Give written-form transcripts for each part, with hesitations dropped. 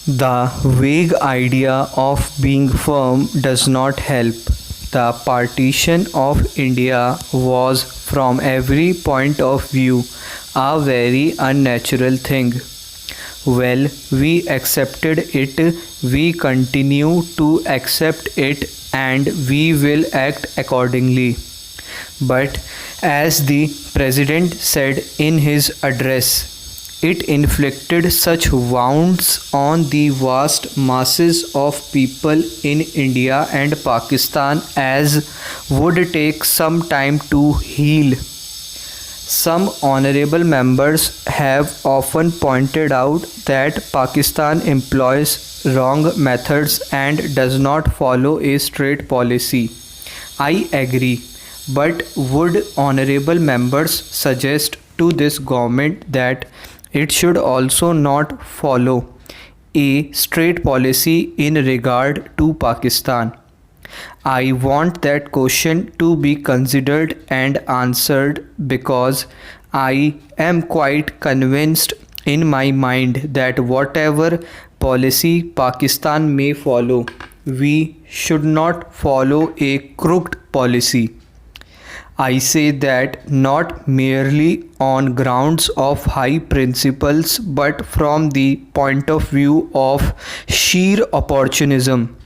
The vague idea of being firm does not help. The partition of India was, from every point of view, a very unnatural thing. Well, we accepted it, we continue to accept it, and we will act accordingly. But as the President said in his address, it inflicted such wounds on the vast masses of people in India and Pakistan as would take some time to heal. Some honorable members have often pointed out that Pakistan employs wrong methods and does not follow a straight policy. I agree, but would honorable members suggest to this government that it should also not follow a straight policy in regard to Pakistan? I want that question to be considered and answered because I am quite convinced in my mind that whatever policy Pakistan may follow, we should not follow a crooked policy. I say that not merely on grounds of high principles but from the point of view of sheer opportunism.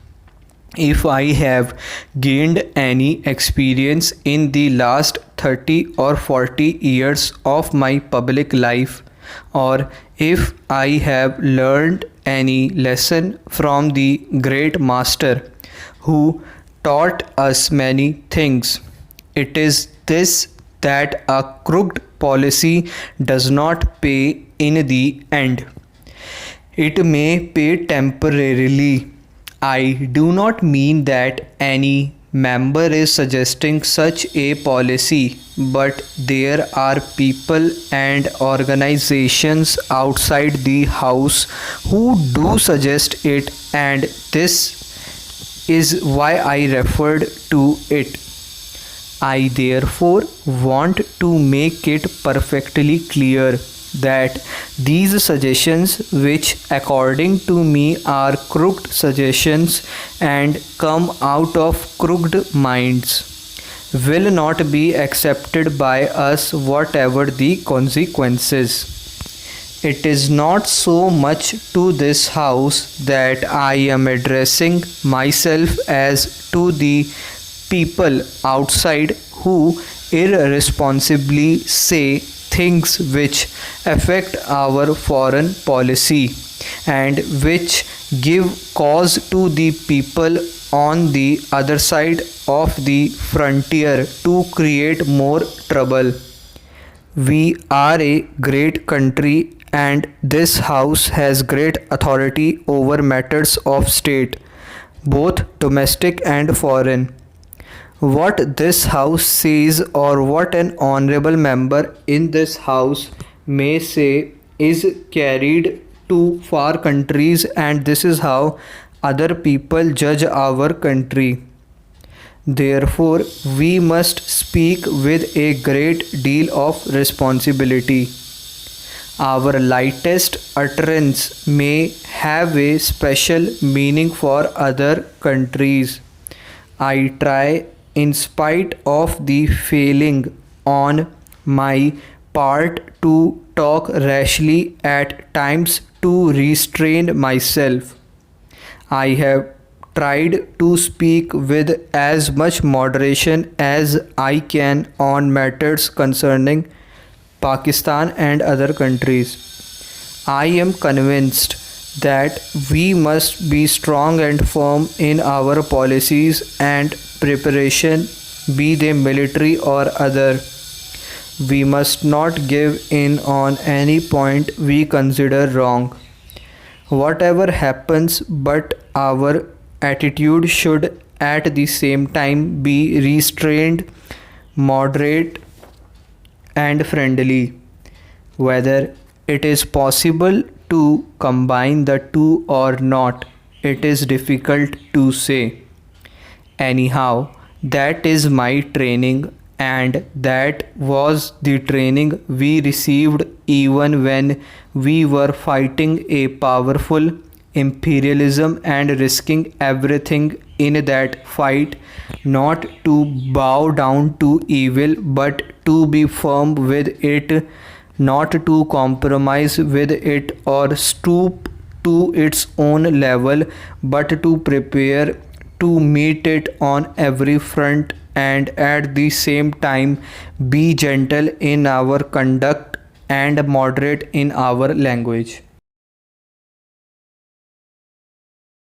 If I have gained any experience in the last 30 or 40 years of my public life, or if I have learned any lesson from the great master who taught us many things, it is this, that a crooked policy does not pay in the end. It may pay temporarily. I do not mean that any member is suggesting such a policy, but there are people and organizations outside the house who do suggest it, and this is why I referred to it. I therefore want to make it perfectly clear that these suggestions, which according to me are crooked suggestions and come out of crooked minds, will not be accepted by us whatever the consequences. It is not so much to this house that I am addressing myself as to the people outside who irresponsibly say things which affect our foreign policy and which give cause to the people on the other side of the frontier to create more trouble. We are a great country and this house has great authority over matters of state, both domestic and foreign. What this house says or what an honorable member in this house may say is carried to far countries, and this is how other people judge our country. Therefore, we must speak with a great deal of responsibility. Our lightest utterance may have a special meaning for other countries. I try, in spite of the failing on my part to talk rashly at times, to restrain myself. I have tried to speak with as much moderation as I can on matters concerning Pakistan and other countries. I am convinced that we must be strong and firm in our policies and preparation, be they military or other. We must not give in on any point we consider wrong. Whatever happens, but our attitude should at the same time be restrained, moderate, and friendly. Whether it is possible to combine the two or not, it is difficult to say. Anyhow, that is my training, and that was the training we received even when we were fighting a powerful, imperialism and risking everything in that fight, not to bow down to evil but to be firm with it, not to compromise with it or stoop to its own level, but to prepare to meet it on every front, and at the same time be gentle in our conduct and moderate in our language.